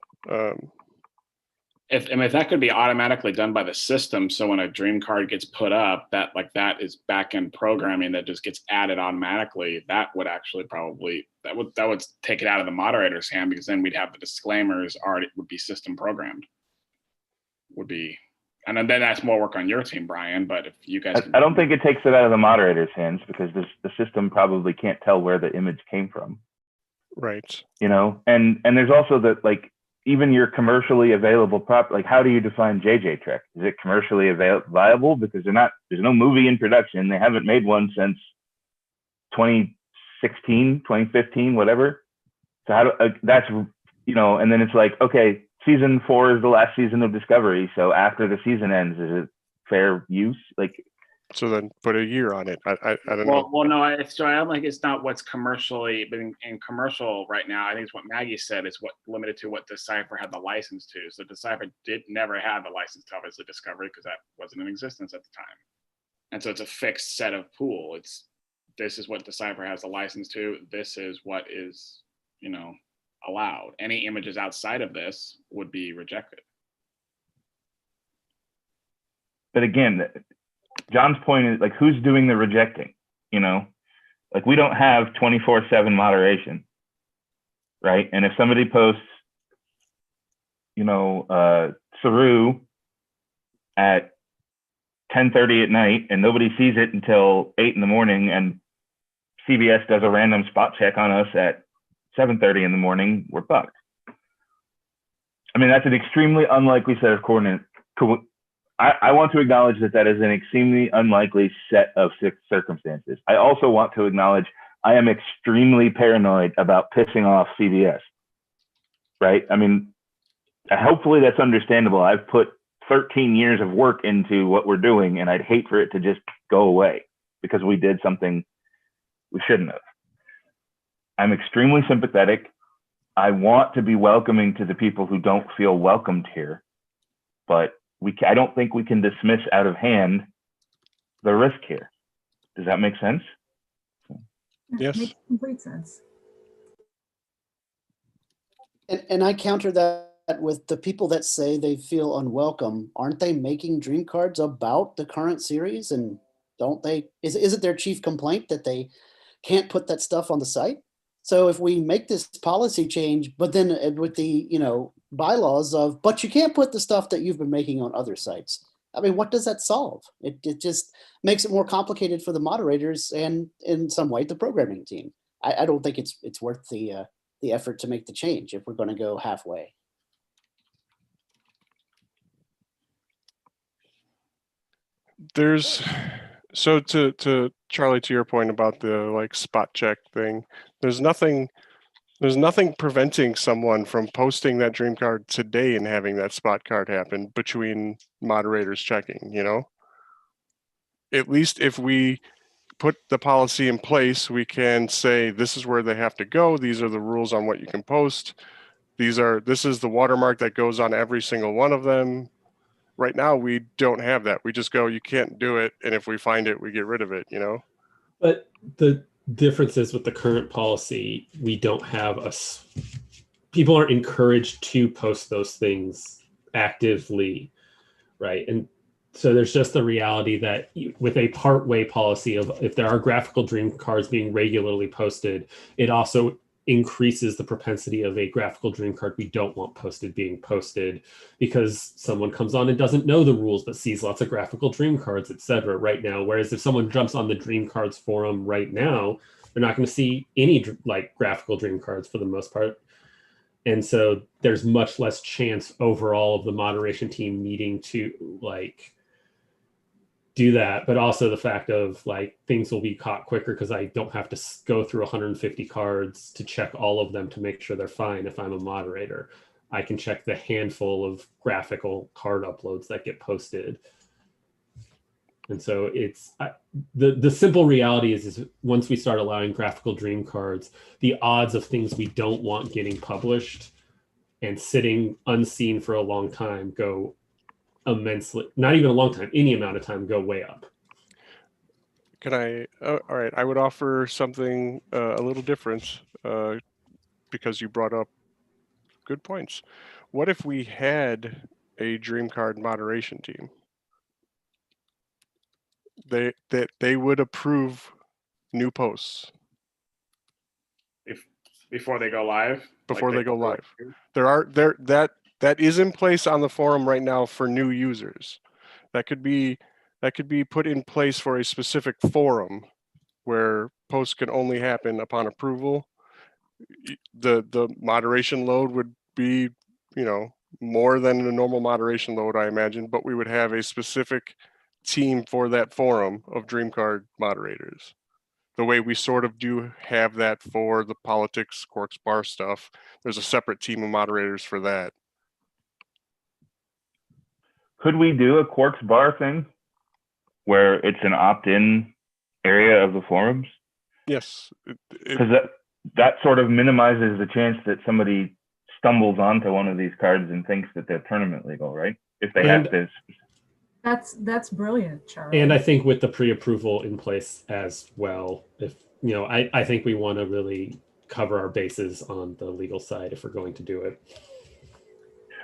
Speaker 4: If that could be automatically done by the system, so when a dream card gets put up, that is back-end programming that just gets added automatically, that would actually probably that would take it out of the moderator's hand, because then we'd have the disclaimers already would be system programmed. And then that's more work on your team, Brian. But if you guys,
Speaker 3: I don't think it takes it out of the moderator's hands, because the system probably can't tell where the image came from.
Speaker 2: Right.
Speaker 3: And there's also that, like, even your commercially available prop, like, how do you define JJ Trek? Is it commercially viable? Because there's no movie in production. They haven't made one since 2016, 2015, whatever. So that's, and then it's like, okay, season 4 is the last season of Discovery. So after the season ends, is it fair use? Like,
Speaker 2: so then put a year on it. I don't know.
Speaker 4: Well, no, I'm like, it's not what's commercially, but in commercial right now, I think it's what Maggie said, is what limited to what Decipher had the license to. So Decipher never had the license to obviously Discovery, because that wasn't in existence at the time. And so it's a fixed set of pool. This is what Decipher has the license to. This is what is, allowed. Any images outside of this would be rejected.
Speaker 3: But again, John's point is, like, who's doing the rejecting? Like, we don't have 24/7 moderation, right? And if somebody posts, Saru at 10:30 at night and nobody sees it until 8 in the morning, and CBS does a random spot check on us at 7:30 in the morning, we're bugged. I mean, that's an extremely unlikely set of coordinates. I want to acknowledge that is an extremely unlikely set of circumstances. I also want to acknowledge I am extremely paranoid about pissing off CBS, right? I mean, hopefully that's understandable. I've put 13 years of work into what we're doing, and I'd hate for it to just go away because we did something we shouldn't have. I'm extremely sympathetic. I want to be welcoming to the people who don't feel welcomed here, but I don't think we can dismiss out of hand the risk here. Does that make sense?
Speaker 2: Yes.
Speaker 1: Makes complete sense.
Speaker 5: And I counter that with the people that say they feel unwelcome. Aren't they making dream cards about the current series? And don't they, is it their chief complaint that they can't put that stuff on the site? So if we make this policy change, but then with the, bylaws of, but you can't put the stuff that you've been making on other sites. I mean, what does that solve? It just makes it more complicated for the moderators and, in some way, the programming team. I don't think it's worth the effort to make the change if we're going to go halfway.
Speaker 2: So to Charlie, to your point about the spot check thing, there's nothing preventing someone from posting that dream card today and having that spot card happen between moderators checking, At least if we put the policy in place, we can say, this is where they have to go. These are the rules on what you can post. This is the watermark that goes on every single one of them. Right now, we don't have that. We just go, you can't do it. And if we find it, we get rid of it,
Speaker 7: But the difference is, with the current policy, we don't have people aren't encouraged to post those things actively, right? And so there's just the reality that with a part-way policy of, if there are graphical dream cards being regularly posted, it also increases the propensity of a graphical dream card we don't want posted being posted, because someone comes on and doesn't know the rules but sees lots of graphical dream cards, etc. right now. Whereas if someone jumps on the dream cards forum right now, they're not going to see any graphical dream cards for the most part. And so there's much less chance overall of the moderation team needing to do that, but also the fact of things will be caught quicker because I don't have to go through 150 cards to check all of them to make sure they're fine. If I'm a moderator, I can check the handful of graphical card uploads that get posted. And so it's the simple reality is once we start allowing graphical dream cards, the odds of things we don't want getting published and sitting unseen for a long time go immensely, not even a long time, any amount of time, go way up.
Speaker 2: Can I? All right, I would offer something a little different because you brought up good points. What if we had a dream card moderation team? They would approve new posts
Speaker 4: Before they go live.
Speaker 2: before they go live. That is in place on the forum right now for new users. That could be put in place for a specific forum where posts can only happen upon approval. The moderation load would be, more than a normal moderation load, I imagine, but we would have a specific team for that forum of dream card moderators. The way we sort of do have that for the politics Quarks bar stuff, there's a separate team of moderators for that.
Speaker 3: Could we do a Quarks bar thing where it's an opt-in area of the forums?
Speaker 2: Yes.
Speaker 3: Because that sort of minimizes the chance that somebody stumbles onto one of these cards and thinks that they're tournament legal, right? If they have to.
Speaker 1: That's brilliant, Charlie.
Speaker 7: And I think with the pre-approval in place as well, if I think we want to really cover our bases on the legal side if we're going to do it.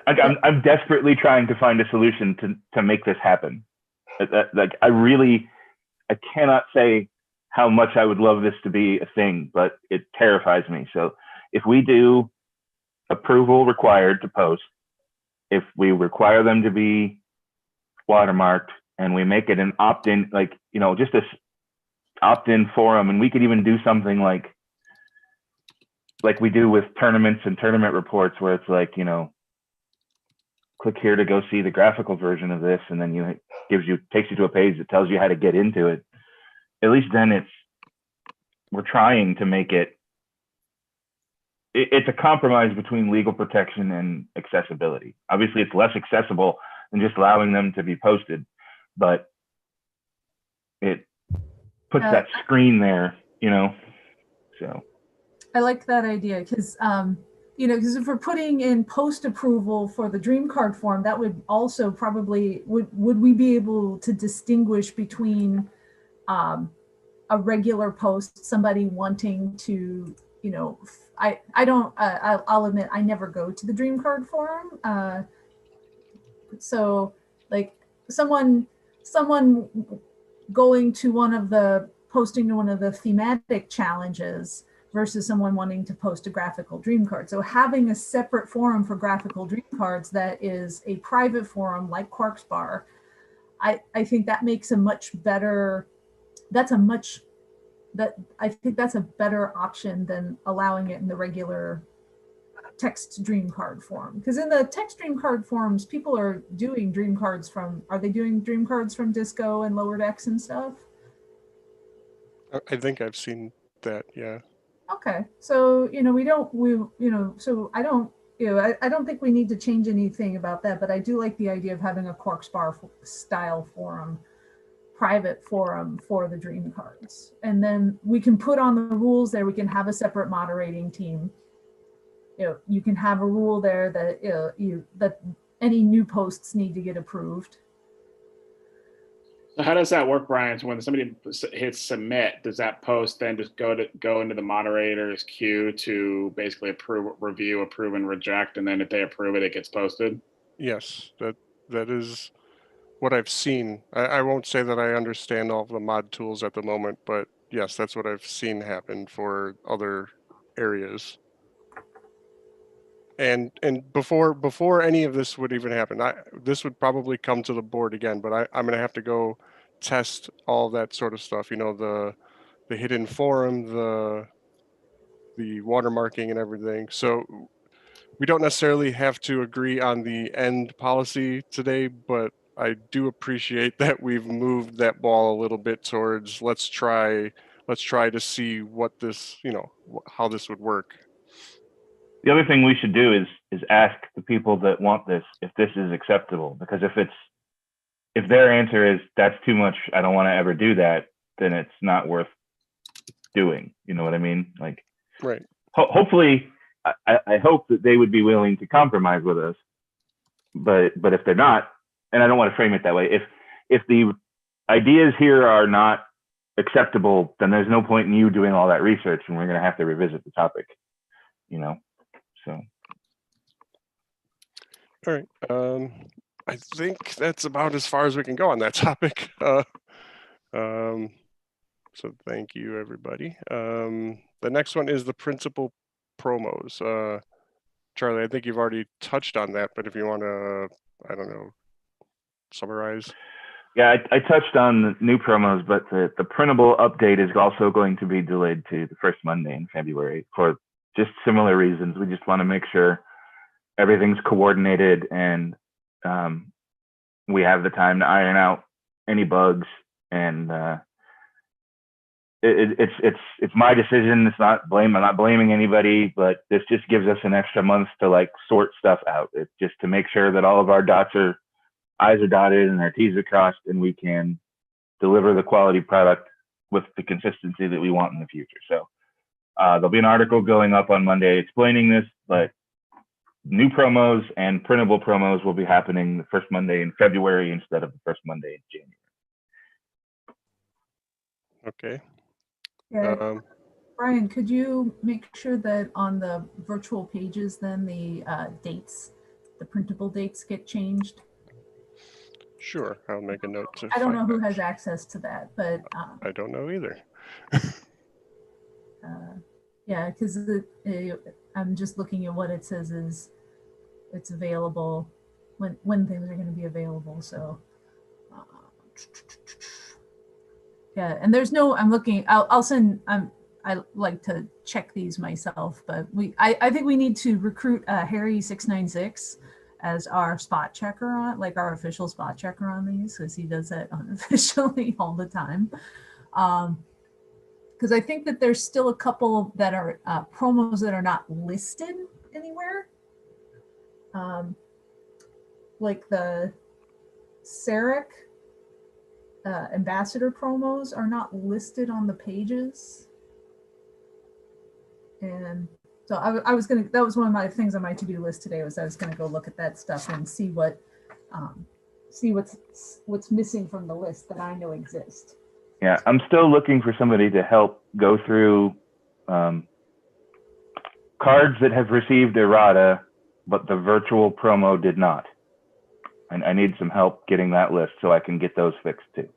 Speaker 3: I'm desperately trying to find a solution to make this happen. Like I cannot say how much I would love this to be a thing, but it terrifies me. So if we do approval required to post, if we require them to be watermarked, and we make it an opt-in, just a opt-in forum, and we could even do something like we do with tournaments and tournament reports, where it's like, click here to go see the graphical version of this, and then takes you to a page that tells you how to get into it. At least then we're trying to make it's a compromise between legal protection and accessibility. Obviously, it's less accessible than just allowing them to be posted, but it puts that screen there, so.
Speaker 1: I like that idea because, because if we're putting in post approval for the dream card form, that would also probably, would we be able to distinguish between a regular post, somebody wanting to, I'll admit, I never go to the dream card forum. So like someone going to posting to one of the thematic challenges versus someone wanting to post a graphical dream card. So having a separate forum for graphical dream cards that is a private forum like Quarks Bar, I think that makes a much better, I think that's a better option than allowing it in the regular text dream card form. Because in the text dream card forms, people are doing dream cards are they doing dream cards from Disco and Lower Decks and stuff?
Speaker 2: I think I've seen that, yeah.
Speaker 1: Okay, so I don't think we need to change anything about that, but I do like the idea of having a Quarks Bar style forum, private forum for the dream cards, and then we can put on the rules there. We can have a separate moderating team. You can have a rule there that that any new posts need to get approved.
Speaker 4: So how does that work, Brian? So when somebody hits submit, does that post then just go into the moderator's queue to basically review, approve, and reject, and then if they approve it, it gets posted?
Speaker 2: Yes, that is what I've seen. I won't say that I understand all of the mod tools at the moment, but yes, that's what I've seen happen for other areas. And before any of this would even happen, this would probably come to the board again, but I'm going to have to go test all that sort of stuff, the hidden forum, the watermarking and everything. So we don't necessarily have to agree on the end policy today, but I do appreciate that we've moved that ball a little bit towards let's try to see what this, how this would work.
Speaker 3: The other thing we should do is ask the people that want this if this is acceptable, because if their answer is that's too much, I don't want to ever do that, then it's not worth doing. You know what I mean? Like,
Speaker 2: right.
Speaker 3: Hopefully I hope that they would be willing to compromise with us. But if they're not, and I don't want to frame it that way, if the ideas here are not acceptable, then there's no point in you doing all that research, and we're going to have to revisit the topic, so.
Speaker 2: All right. I think that's about as far as we can go on that topic. So thank you, everybody. The next one is the principal promos. Charlie, I think you've already touched on that, but if you want to, I don't know, summarize.
Speaker 3: Yeah, I touched on the new promos, but the printable update is also going to be delayed to the first Monday in February for just similar reasons. We just want to make sure everything's coordinated and we have the time to iron out any bugs. And it's my decision. It's not I'm not blaming anybody, but this just gives us an extra month to like sort stuff out. It's just to make sure that all of our I's are dotted and our T's are crossed, and we can deliver the quality product with the consistency that we want in the future. So there'll be an article going up on Monday explaining this, but new promos and printable promos will be happening the first Monday in February instead of the first Monday in January.
Speaker 2: Okay.
Speaker 1: Yeah. Brian, could you make sure that on the virtual pages, then the dates, the printable dates get changed?
Speaker 2: Sure, I'll make a note to
Speaker 1: I don't know
Speaker 2: find
Speaker 1: who
Speaker 2: that.
Speaker 1: has access to that, but
Speaker 2: I don't know either.
Speaker 1: yeah, because I'm just looking at what it says is it's available when things are going to be available. So yeah, and there's no, I'm looking, I'll send, I like to check these myself, but I think we need to recruit Harry 696 as our spot checker on, like our official spot checker on these, because he does that unofficially all the time. Because I think that there's still a couple that are promos that are not listed anywhere. Like the Sarek ambassador promos are not listed on the pages. And so I was gonna, that was one of my things on my to-do list today, was I was gonna go look at that stuff and see what's missing from the list that I know exist.
Speaker 3: Yeah, I'm still looking for somebody to help go through cards that have received errata, but the virtual promo did not. And I need some help getting that list so I can get those fixed too.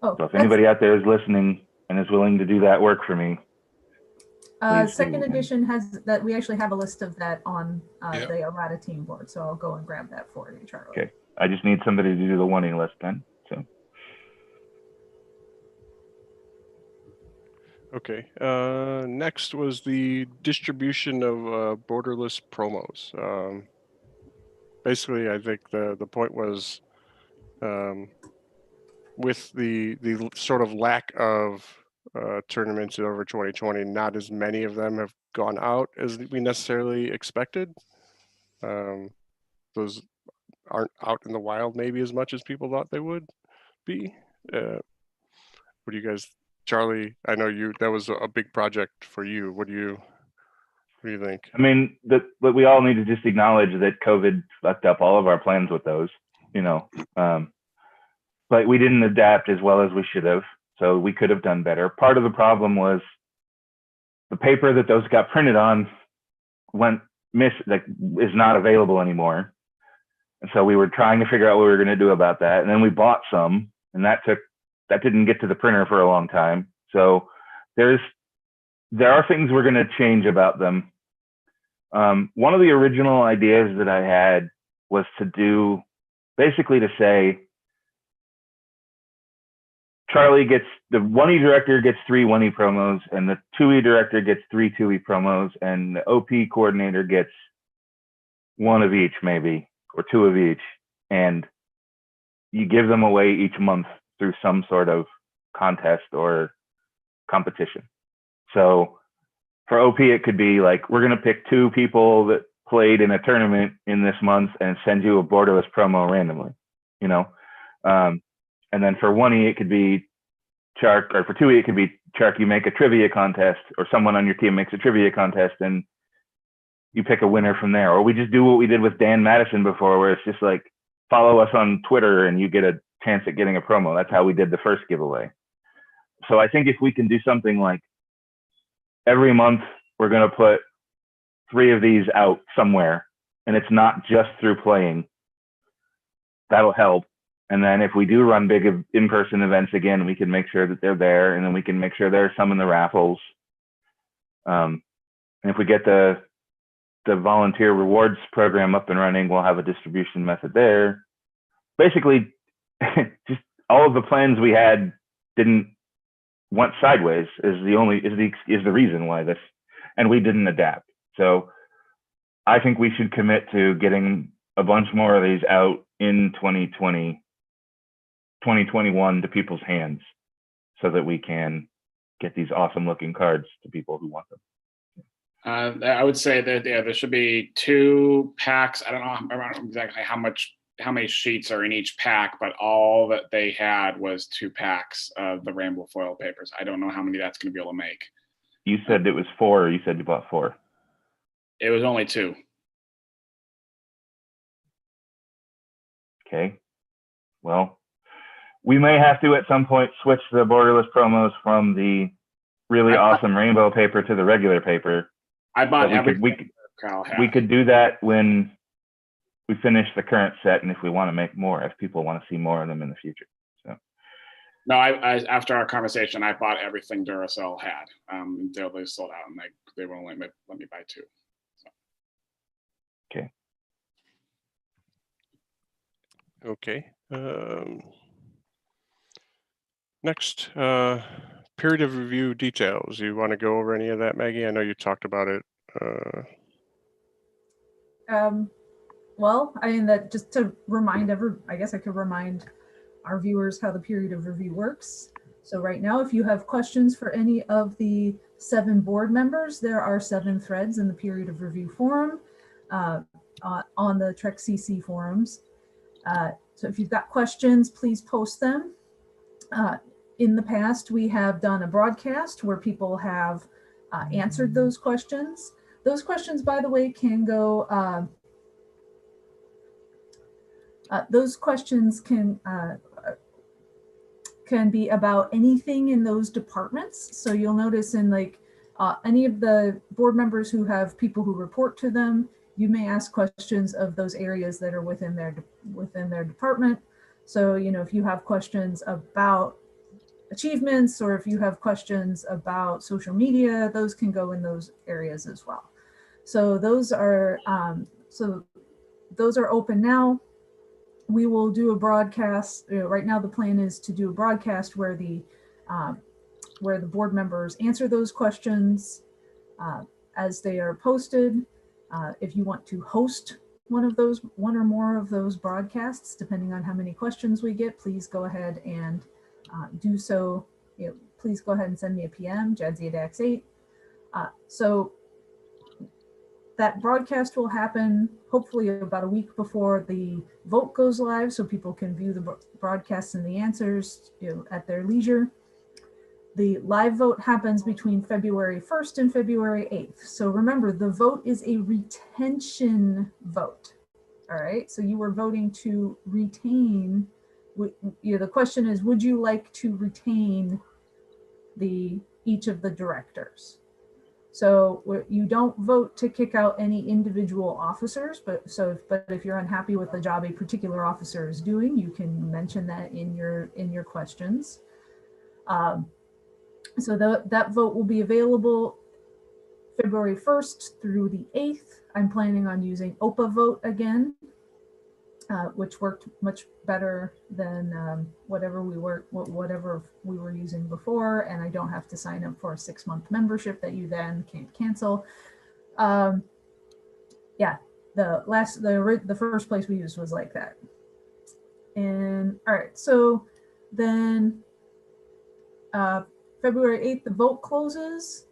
Speaker 1: Oh,
Speaker 3: so if anybody out there is listening and is willing to do that work for me,
Speaker 1: second edition has that. We actually have a list of that on
Speaker 6: Yeah.
Speaker 1: the errata team board, so I'll go and grab that for you, Charlie.
Speaker 3: Okay, I just need somebody to do the wanting list then. So.
Speaker 2: Okay. Next was the distribution of borderless promos. Basically, I think the point was with the sort of lack of tournaments over 2020, not as many of them have gone out as we necessarily expected. Those aren't out in the wild maybe as much as people thought they would be. What do you guys, Charlie, I know that was a big project for you. What do you think?
Speaker 3: I mean, but we all need to just acknowledge that COVID fucked up all of our plans with those, but we didn't adapt as well as we should have. So we could have done better. Part of the problem was the paper that those got printed on is not available anymore. And so we were trying to figure out what we were going to do about that. And then we bought some, and that didn't get to the printer for a long time. So there are things we're going to change about them. One of the original ideas that I had was to say, Charlie gets, the 1E director gets 3 1E promos, and the 2E director gets 3 2E promos, and the OP coordinator gets 1 of each maybe, or 2 of each. And you give them away each month through some sort of contest or competition. So for OP, it could be like, we're going to pick 2 people that played in a tournament in this month and send you a borderless promo randomly, and then for 1E, it could be Chark, or for 2E, it could be Chark, you make a trivia contest, or someone on your team makes a trivia contest, and you pick a winner from there. Or we just do what we did with Dan Madison before, where it's just like, follow us on Twitter and you get a chance at getting a promo. That's how we did the first giveaway. So I think if we can do something like every month, we're going to put 3 of these out somewhere, and it's not just through playing, that'll help. And then if we do run big in-person events again, we can make sure that they're there, and then we can make sure there's some in the raffles. And if we get the volunteer rewards program up and running, we'll have a distribution method there. Basically, just all of the plans we had went sideways is the reason why this, and we didn't adapt. So I think we should commit to getting a bunch more of these out in 2021 to people's hands, so that we can get these awesome looking cards to people who want them.
Speaker 4: I would say that there should be 2 packs. I don't know exactly how many sheets are in each pack, but all that they had was 2 packs of the rainbow foil papers. I don't know how many that's going to be able to make.
Speaker 3: You said it was 4, or you said you bought 4?
Speaker 4: It was only 2.
Speaker 3: Okay. Well, we may have to at some point switch the borderless promos from the really awesome rainbow paper to the regular paper.
Speaker 4: I bought
Speaker 3: we could do that when we finish the current set, and if we want to make more, if people want to see more of them in the future. So
Speaker 4: no, I after our conversation, I bought everything Duracell had. They sold out, and they won't let me buy 2. So.
Speaker 3: Okay.
Speaker 2: Okay. Next, period of review details. You want to go over any of that, Maggie? I know you talked about it.
Speaker 1: Well, I mean, that just to remind I guess I could remind our viewers how the period of review works. So right now, if you have questions for any of the 7 board members, there are 7 threads in the period of review forum on the Trek CC forums. So if you've got questions, please post them. In the past, we have done a broadcast where people have answered those questions. Those questions, by the way, can go, those questions can be about anything in those departments. So you'll notice in like any of the board members who have people who report to them, you may ask questions of those areas that are within their department. So, you know, if you have questions about achievements, or if you have questions about social media, those can go in those areas as well. So those are open now. We will do a broadcast. Right now, the plan is to do a broadcast where the board members answer those questions as they are posted. If you want to host one or more of those broadcasts, depending on how many questions we get, please go ahead and do so. Please go ahead and send me a PM, JadZiadax8. So that broadcast will happen hopefully about a week before the vote goes live, so people can view the broadcasts and the answers at their leisure. The live vote happens between February 1st and February 8th. So remember, the vote is a retention vote. All right, so you were voting to retain. The question is, would you like to retain each of the directors? So you don't vote to kick out any individual officers, but if you're unhappy with the job a particular officer is doing, you can mention that in your questions. So that vote will be available February 1st through the 8th. I'm planning on using OPA vote again, which worked much better than whatever we were using before, and I don't have to sign up for a 6-month membership that you then can't cancel. Yeah, the first place we used was like that. And all right, so then February 8th, the vote closes.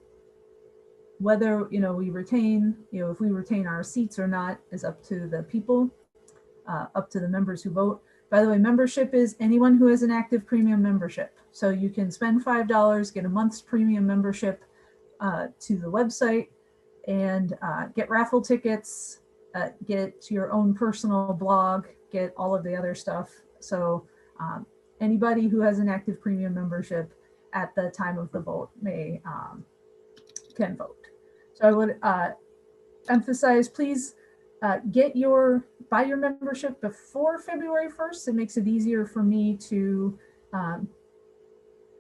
Speaker 1: Whether we retain, if we retain our seats or not is up to the people. Up to the members who vote. By the way, membership is anyone who has an active premium membership. So you can spend $5, get a month's premium membership to the website. and get raffle tickets, get your own personal blog, get all of the other stuff. So anybody who has an active premium membership at the time of the vote can vote. So I would emphasize, please buy your membership before February 1st. It makes it easier for me to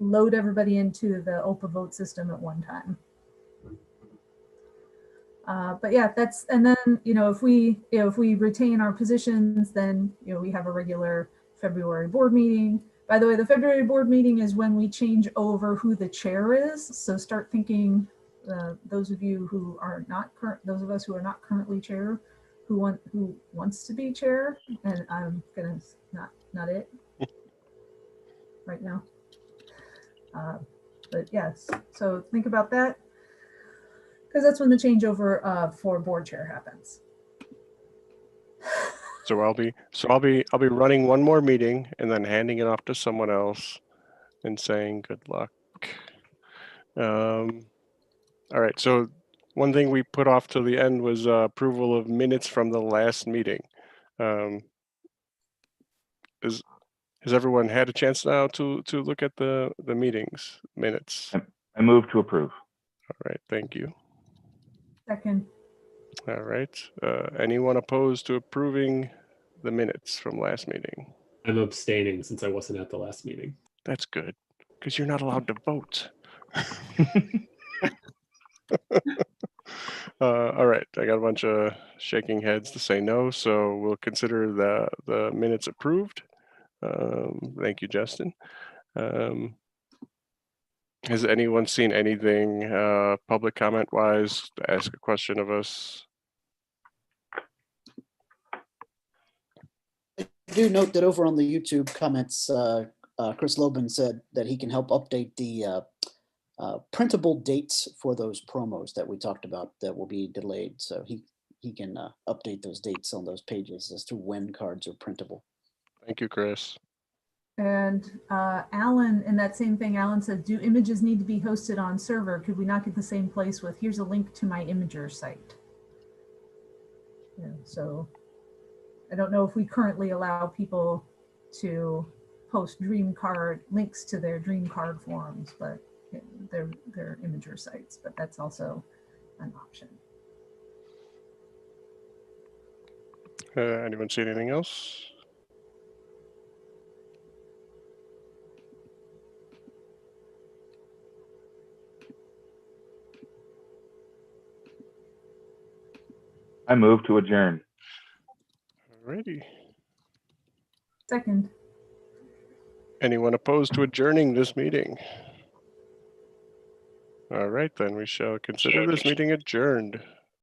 Speaker 1: load everybody into the OPA vote system at one time. But yeah, and then, if we retain our positions, then, we have a regular February board meeting. By the way, the February board meeting is when we change over who the chair is. So start thinking, those of you who are not those of us who are not currently chair, who wants to be chair, and I'm gonna not it right now. But yes, so think about that, because that's when the changeover for board chair happens.
Speaker 2: So I'll be running one more meeting and then handing it off to someone else and saying good luck. All right. So one thing we put off till the end was approval of minutes from the last meeting. Has everyone had a chance now to look at the meetings minutes?
Speaker 3: I move to approve.
Speaker 2: All right. Thank you.
Speaker 1: Second.
Speaker 2: All right. Anyone opposed to approving the minutes from last meeting?
Speaker 7: I'm abstaining since I wasn't at the last meeting.
Speaker 2: That's good, because you're not allowed to vote. All right, I got a bunch of shaking heads to say no, so we'll consider the minutes approved. Thank you, Justin. Has anyone seen anything public comment wise to ask a question of us?
Speaker 5: I do note that over on the YouTube comments, Chris Lobin said that he can help update the printable dates for those promos that we talked about that will be delayed. So he can update those dates on those pages as to when cards are printable.
Speaker 2: Thank you, Chris.
Speaker 1: And Alan, in that same thing, Alan said, do images need to be hosted on server? Could we not get the same place with, here's a link to my Imager site? Yeah, so I don't know if we currently allow people to post dream card links to their dream card forums, but they're Imager sites, but that's also an option.
Speaker 2: Anyone see anything else?
Speaker 3: I move to adjourn.
Speaker 2: Alrighty.
Speaker 1: Second.
Speaker 2: Anyone opposed to adjourning this meeting? All right, then we shall consider this meeting adjourned.